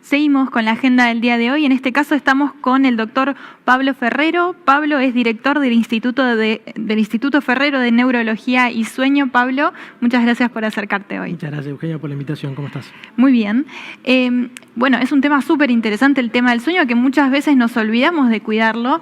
Seguimos con la agenda del día de hoy. En este caso estamos con el doctor Pablo Ferrero. Pablo es director del Instituto Ferrero de Neurología y Sueño. Pablo, muchas gracias por acercarte hoy. Muchas gracias, Eugenia, por la invitación. ¿Cómo estás? Muy bien. Bueno, es un tema súper interesante el tema del sueño, que muchas veces nos olvidamos de cuidarlo.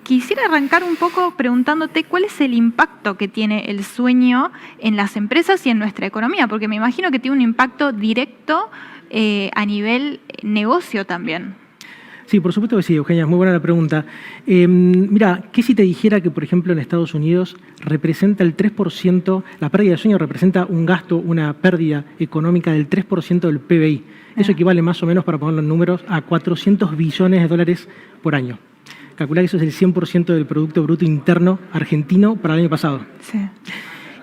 Quisiera arrancar un poco preguntándote cuál es el impacto que tiene el sueño en las empresas y en nuestra economía, porque me imagino que tiene un impacto directo a nivel negocio también. Sí, por supuesto que sí, Eugenia, es muy buena la pregunta. Mira, ¿qué si te dijera que, por ejemplo, en Estados Unidos representa el 3%, la pérdida de sueño representa un gasto, una pérdida económica del 3% del PBI? Eso equivale más o menos, para poner los números, a 400 billones de dólares por año. Calcular que eso es el 100% del Producto Bruto Interno argentino para el año pasado. Sí.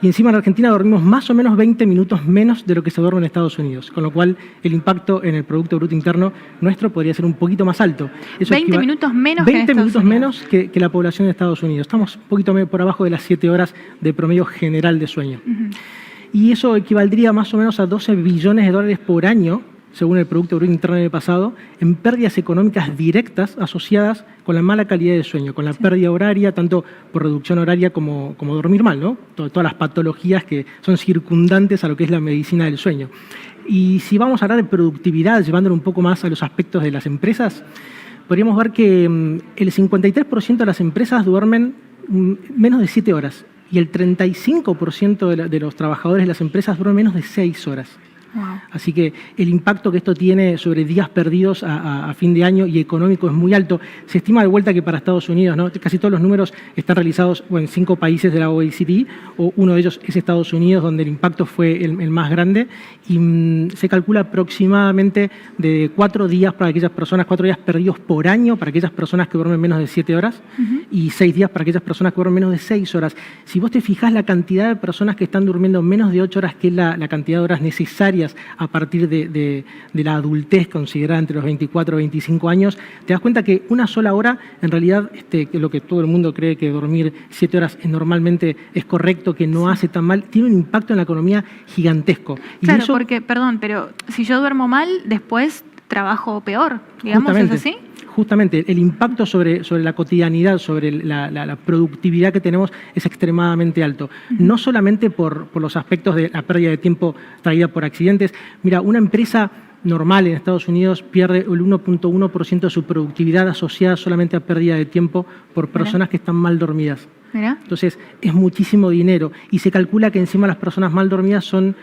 Y encima en Argentina dormimos más o menos 20 minutos menos de lo que se duerme en Estados Unidos, con lo cual el impacto en el Producto Bruto Interno nuestro podría ser un poquito más alto. Eso 20 minutos menos 20 minutos menos que la población de Estados Unidos. Estamos un poquito por abajo de las 7 horas de promedio general de sueño. Y eso equivaldría más o menos a 12 billones de dólares por año, según el Producto Bruto Interno del pasado, en pérdidas económicas directas asociadas con la mala calidad de sueño, con la pérdida horaria, tanto por reducción horaria como dormir mal, ¿no? Todas las patologías que son circundantes a lo que es la medicina del sueño. Y si vamos a hablar de productividad, llevándolo un poco más a los aspectos de las empresas, podríamos ver que el 53% de las empresas duermen menos de 7 horas y el 35% de los trabajadores de las empresas duermen menos de 6 horas. Wow. Así que el impacto que esto tiene sobre días perdidos a fin de año y económico es muy alto. Se estima de vuelta que para Estados Unidos, ¿no? Casi todos los números están realizados en 5 países de la OECD, o uno de ellos es Estados Unidos, donde el impacto fue el más grande, y se calcula aproximadamente de 4 días para aquellas personas, 4 días perdidos por año para aquellas personas que duermen menos de 7 horas, y 6 días para aquellas personas que duermen menos de 6 horas. Si vos te fijás la cantidad de personas que están durmiendo menos de 8 horas, que es la cantidad de horas necesarias a partir de la adultez considerada entre los 24 y 25 años, te das cuenta que una sola hora, en realidad, que lo que todo el mundo cree que dormir 7 horas normalmente es correcto, que no hace tan mal, tiene un impacto en la economía gigantesco. Y claro, eso, porque, perdón, pero si yo duermo mal, después trabajo peor, digamos, ¿es así? Justamente, el impacto sobre la cotidianidad, sobre la productividad que tenemos es extremadamente alto. No solamente por los aspectos de la pérdida de tiempo traída por accidentes. Mira, una empresa normal en Estados Unidos pierde el 1.1% de su productividad asociada solamente a pérdida de tiempo por personas que están mal dormidas. Entonces, es muchísimo dinero y se calcula que encima las personas mal dormidas son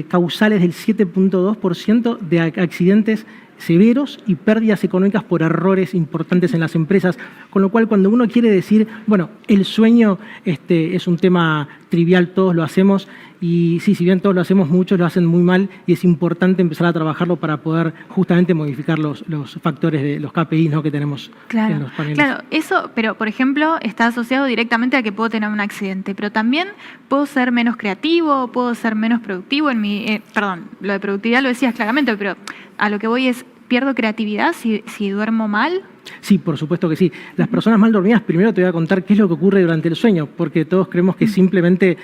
causales del 7.2% de accidentes severos y pérdidas económicas por errores importantes en las empresas, con lo cual cuando uno quiere decir, bueno, el sueño es un tema trivial, todos lo hacemos, y sí, si bien todos lo hacemos, muchos lo hacen muy mal y es importante empezar a trabajarlo para poder justamente modificar los factores de los KPIs, ¿no?, que tenemos en los paneles. Claro, eso, pero por ejemplo, está asociado directamente a que puedo tener un accidente, pero también puedo ser menos creativo, puedo ser menos productivo en mi... perdón, lo de productividad lo decías claramente, pero a lo que voy es, ¿pierdo creatividad si duermo mal? Sí, por supuesto que sí. Las personas mal dormidas, primero te voy a contar qué es lo que ocurre durante el sueño, porque todos creemos que simplemente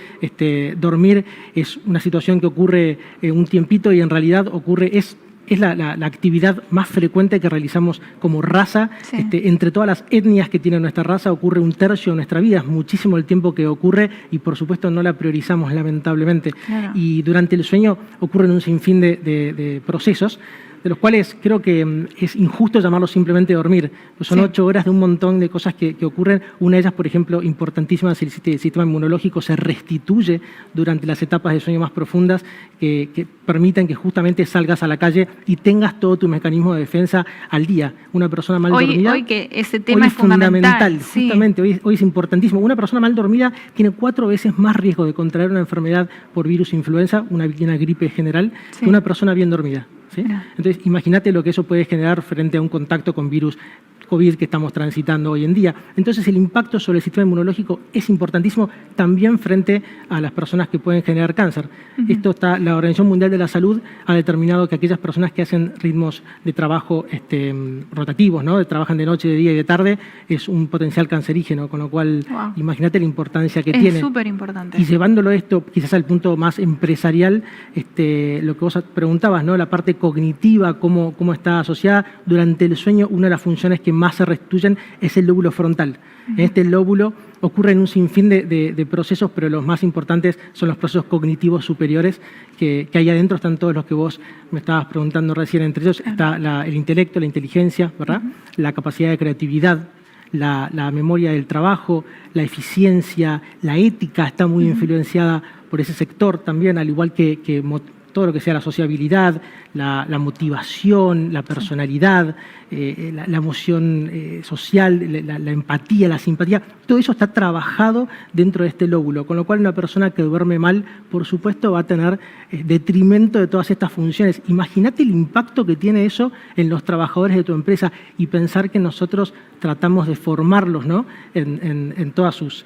dormir es una situación que ocurre un tiempito y en realidad ocurre, es la actividad más frecuente que realizamos como raza. Sí. Entre todas las etnias que tiene nuestra raza ocurre 1/3 de nuestra vida, es muchísimo el tiempo que ocurre y por supuesto no la priorizamos lamentablemente. Claro. Y durante el sueño ocurren un sinfín de procesos, de los cuales creo que es injusto llamarlo simplemente dormir. Pues son 8 horas de un montón de cosas que ocurren. Una de ellas, por ejemplo, importantísima, es el sistema inmunológico se restituye durante las etapas de sueño más profundas que permiten que justamente salgas a la calle y tengas todo tu mecanismo de defensa al día. Una persona mal dormida... Hoy que ese tema es fundamental. Sí. Justamente, hoy es importantísimo. Una persona mal dormida tiene 4 veces más riesgo de contraer una enfermedad por virus influenza, una gripe general, que una persona bien dormida. ¿Sí? Entonces, imagínate lo que eso puede generar frente a un contacto con virus COVID que estamos transitando hoy en día. Entonces el impacto sobre el sistema inmunológico es importantísimo también frente a las personas que pueden generar cáncer. La Organización Mundial de la Salud ha determinado que aquellas personas que hacen ritmos de trabajo rotativos, ¿no? Trabajan de noche, de día y de tarde, es un potencial cancerígeno, con lo cual imagínate la importancia que tiene. Es súper importante. Y llevándolo esto quizás al punto más empresarial, lo que vos preguntabas, ¿no? La parte cognitiva, cómo está asociada. Durante el sueño, una de las funciones que más se restituyen es el lóbulo frontal. En este lóbulo ocurren un sinfín de procesos, pero los más importantes son los procesos cognitivos superiores que hay adentro. Están todos los que vos me estabas preguntando recién. Entre ellos está el intelecto, la inteligencia, ¿verdad? La capacidad de creatividad, la memoria del trabajo, la eficiencia, la ética está muy influenciada por ese sector también, al igual que todo lo que sea la sociabilidad, la motivación, la personalidad, la emoción social, la empatía, la simpatía, todo eso está trabajado dentro de este lóbulo, con lo cual una persona que duerme mal, por supuesto, va a tener detrimento de todas estas funciones. Imagínate el impacto que tiene eso en los trabajadores de tu empresa y pensar que nosotros tratamos de formarlos, ¿no? en todas sus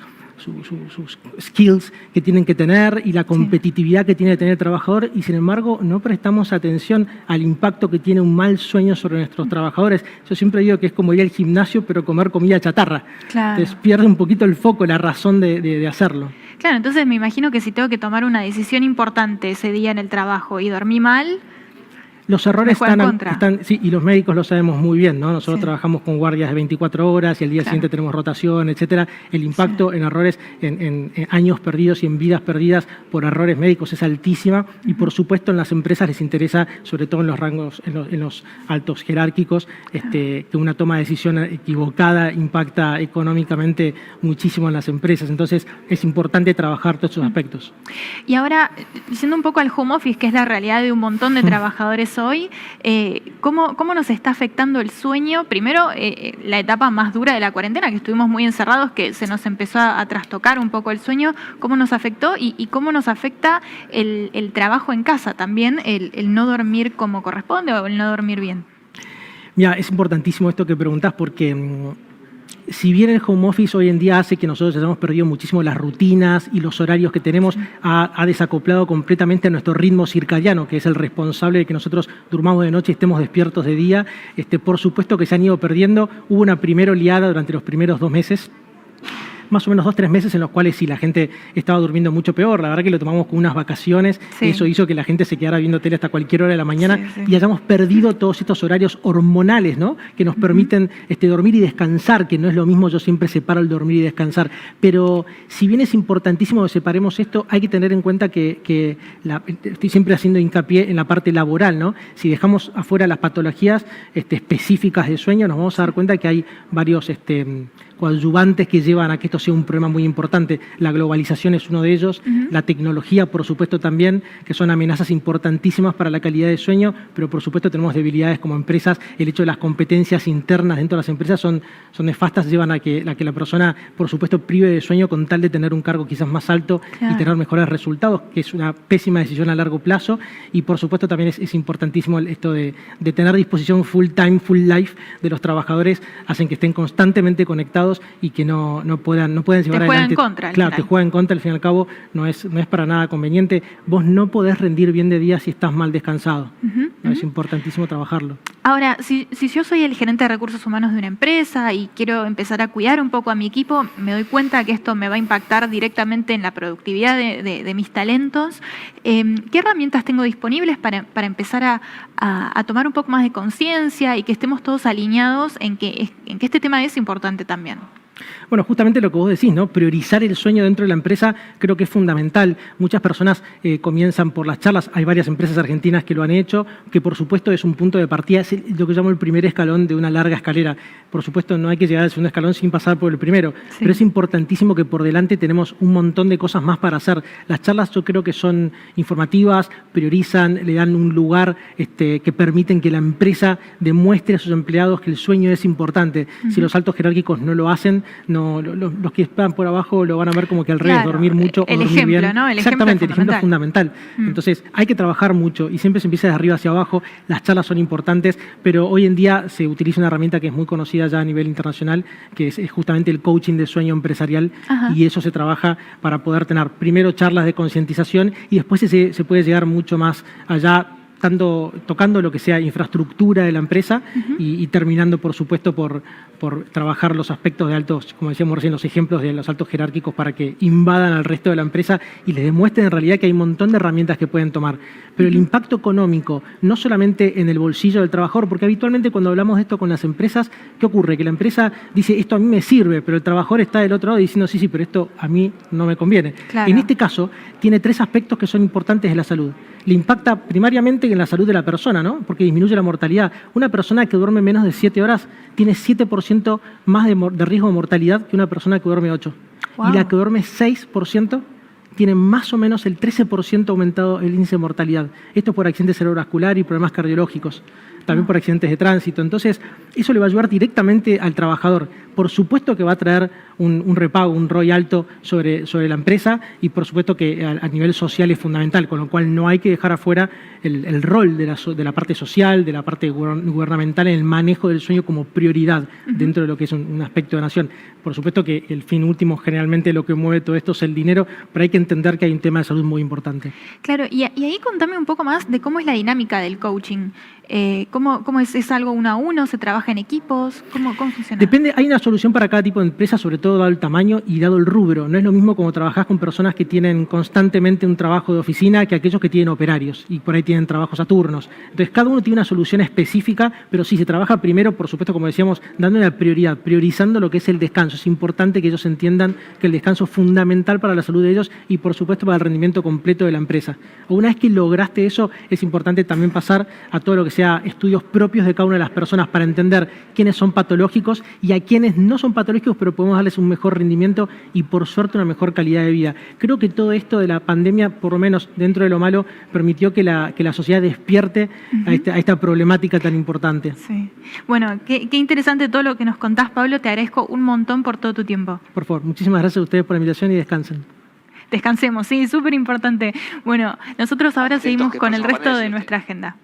skills que tienen que tener y la competitividad que tiene que tener el trabajador, y sin embargo no prestamos atención al impacto que tiene un mal sueño sobre nuestros trabajadores. Yo siempre digo que es como ir al gimnasio pero comer comida chatarra. Claro. Entonces pierde un poquito el foco, la razón de hacerlo. Claro, entonces me imagino que si tengo que tomar una decisión importante ese día en el trabajo y dormí mal, los errores están, sí, y los médicos lo sabemos muy bien, ¿no? Nosotros trabajamos con guardias de 24 horas y al día siguiente tenemos rotación, etcétera. El impacto en errores, en años perdidos y en vidas perdidas por errores médicos es altísima, y por supuesto en las empresas les interesa, sobre todo en los rangos, en los altos jerárquicos, que una toma de decisión equivocada impacta económicamente muchísimo en las empresas. Entonces es importante trabajar todos esos aspectos. Y ahora, yendo un poco al home office, que es la realidad de un montón de trabajadores hoy, ¿cómo nos está afectando el sueño? Primero, la etapa más dura de la cuarentena, que estuvimos muy encerrados, que se nos empezó a trastocar un poco el sueño. ¿Cómo nos afectó y cómo nos afecta el trabajo en casa también, el no dormir como corresponde o el no dormir bien? Mira, es importantísimo esto que preguntás, porque si bien el home office hoy en día hace que nosotros hayamos perdido muchísimo las rutinas y los horarios que tenemos, ha desacoplado completamente a nuestro ritmo circadiano, que es el responsable de que nosotros durmamos de noche y estemos despiertos de día. Por supuesto que se han ido perdiendo. Hubo una primera oleada durante los primeros 2 meses, más o menos 2-3 meses, en los cuales sí, la gente estaba durmiendo mucho peor. La verdad que lo tomamos con unas vacaciones. Eso hizo que la gente se quedara viendo tele hasta cualquier hora de la mañana y hayamos perdido todos estos horarios hormonales, ¿no? Que nos permiten dormir y descansar, que no es lo mismo. Yo siempre separo el dormir y descansar. Pero si bien es importantísimo que separemos esto, hay que tener en cuenta que estoy siempre haciendo hincapié en la parte laboral, ¿no? Si dejamos afuera las patologías específicas de sueño, nos vamos a dar cuenta que hay varios coadyuvantes que llevan a que esto sea un problema muy importante. La globalización es uno de ellos, la tecnología, por supuesto, también, que son amenazas importantísimas para la calidad de sueño, pero por supuesto tenemos debilidades como empresas. El hecho de las competencias internas dentro de las empresas son nefastas, llevan a que la persona, por supuesto, prive de sueño con tal de tener un cargo quizás más alto y tener mejores resultados, que es una pésima decisión a largo plazo. Y por supuesto también es importantísimo esto de tener disposición full time, full life de los trabajadores, hacen que estén constantemente conectados y que no puedan llevar adelante. Te juega en contra. Claro, te juega en contra, al fin y al cabo no es para nada conveniente. Vos no podés rendir bien de día si estás mal descansado. Es importantísimo trabajarlo. Ahora, si yo soy el gerente de recursos humanos de una empresa y quiero empezar a cuidar un poco a mi equipo, me doy cuenta que esto me va a impactar directamente en la productividad de mis talentos. ¿Qué herramientas tengo disponibles para empezar a tomar un poco más de conciencia y que estemos todos alineados en que este tema es importante también? Bueno, justamente lo que vos decís, ¿no? Priorizar el sueño dentro de la empresa creo que es fundamental. Muchas personas comienzan por las charlas. Hay varias empresas argentinas que lo han hecho, que por supuesto es un punto de partida, es lo que llamo el primer escalón de una larga escalera. Por supuesto no hay que llegar al segundo escalón sin pasar por el primero, pero es importantísimo que por delante tenemos un montón de cosas más para hacer. Las charlas yo creo que son informativas, priorizan, le dan un lugar que permiten que la empresa demuestre a sus empleados que el sueño es importante. Si los altos jerárquicos no lo hacen, no, los que están por abajo lo van a ver como que al revés, Claro, dormir mucho el o dormir ejemplo, bien. ¿no? El Exactamente, ejemplo el ejemplo es fundamental. Entonces, hay que trabajar mucho y siempre se empieza de arriba hacia abajo. Las charlas son importantes, pero hoy en día se utiliza una herramienta que es muy conocida ya a nivel internacional, que es justamente el coaching de sueño empresarial. Ajá. Y eso se trabaja para poder tener primero charlas de concientización y después se puede llegar mucho más allá, tocando lo que sea infraestructura de la empresa y terminando, por supuesto, por trabajar los aspectos de altos, como decíamos recién, los ejemplos de los altos jerárquicos para que invadan al resto de la empresa y les demuestren en realidad que hay un montón de herramientas que pueden tomar. Pero el impacto económico, no solamente en el bolsillo del trabajador, porque habitualmente cuando hablamos de esto con las empresas, ¿qué ocurre? Que la empresa dice, esto a mí me sirve, pero el trabajador está del otro lado diciendo, sí, pero esto a mí no me conviene. Claro. En este caso, tiene 3 aspectos que son importantes de la salud. Le impacta primariamente en la salud de la persona, ¿no? Porque disminuye la mortalidad. Una persona que duerme menos de 7 horas tiene 7% más de riesgo de mortalidad que una persona que duerme 8. Wow. Y la que duerme 6% tiene más o menos el 13% aumentado el índice de mortalidad. Esto por accidente cerebrovascular y problemas cardiológicos, también por accidentes de tránsito. Entonces, eso le va a ayudar directamente al trabajador. Por supuesto que va a traer un repago, un ROI alto sobre la empresa y por supuesto que a nivel social es fundamental, con lo cual no hay que dejar afuera el rol de la parte social, de la parte gubernamental en el manejo del sueño como prioridad dentro de lo que es un aspecto de nación. Por supuesto que el fin último, generalmente lo que mueve todo esto es el dinero, pero hay que entender que hay un tema de salud muy importante. Claro, y ahí contame un poco más de cómo es la dinámica del coaching. ¿Cómo es algo 1 a 1? ¿Se trabaja en equipos? ¿Cómo funciona? Depende, hay una solución para cada tipo de empresa, sobre todo dado el tamaño y dado el rubro. No es lo mismo como trabajás con personas que tienen constantemente un trabajo de oficina que aquellos que tienen operarios y por ahí tienen trabajos a turnos. Entonces, cada uno tiene una solución específica, pero sí se trabaja primero, por supuesto, como decíamos, dando una prioridad, priorizando lo que es el descanso. Es importante que ellos entiendan que el descanso es fundamental para la salud de ellos y, por supuesto, para el rendimiento completo de la empresa. Una vez que lograste eso, es importante también pasar a todo lo que sea estudios propios de cada una de las personas para entender quiénes son patológicos y a quienes no son patológicos, pero podemos darles un mejor rendimiento y, por suerte, una mejor calidad de vida. Creo que todo esto de la pandemia, por lo menos dentro de lo malo, permitió que la sociedad despierte a esta problemática tan importante. Sí. Bueno, qué interesante todo lo que nos contás, Pablo. Te agradezco un montón por todo tu tiempo. Por favor, muchísimas gracias a ustedes por la invitación y descansen. Descansemos, sí, súper importante. Bueno, nosotros ahora seguimos con el resto de nuestra agenda.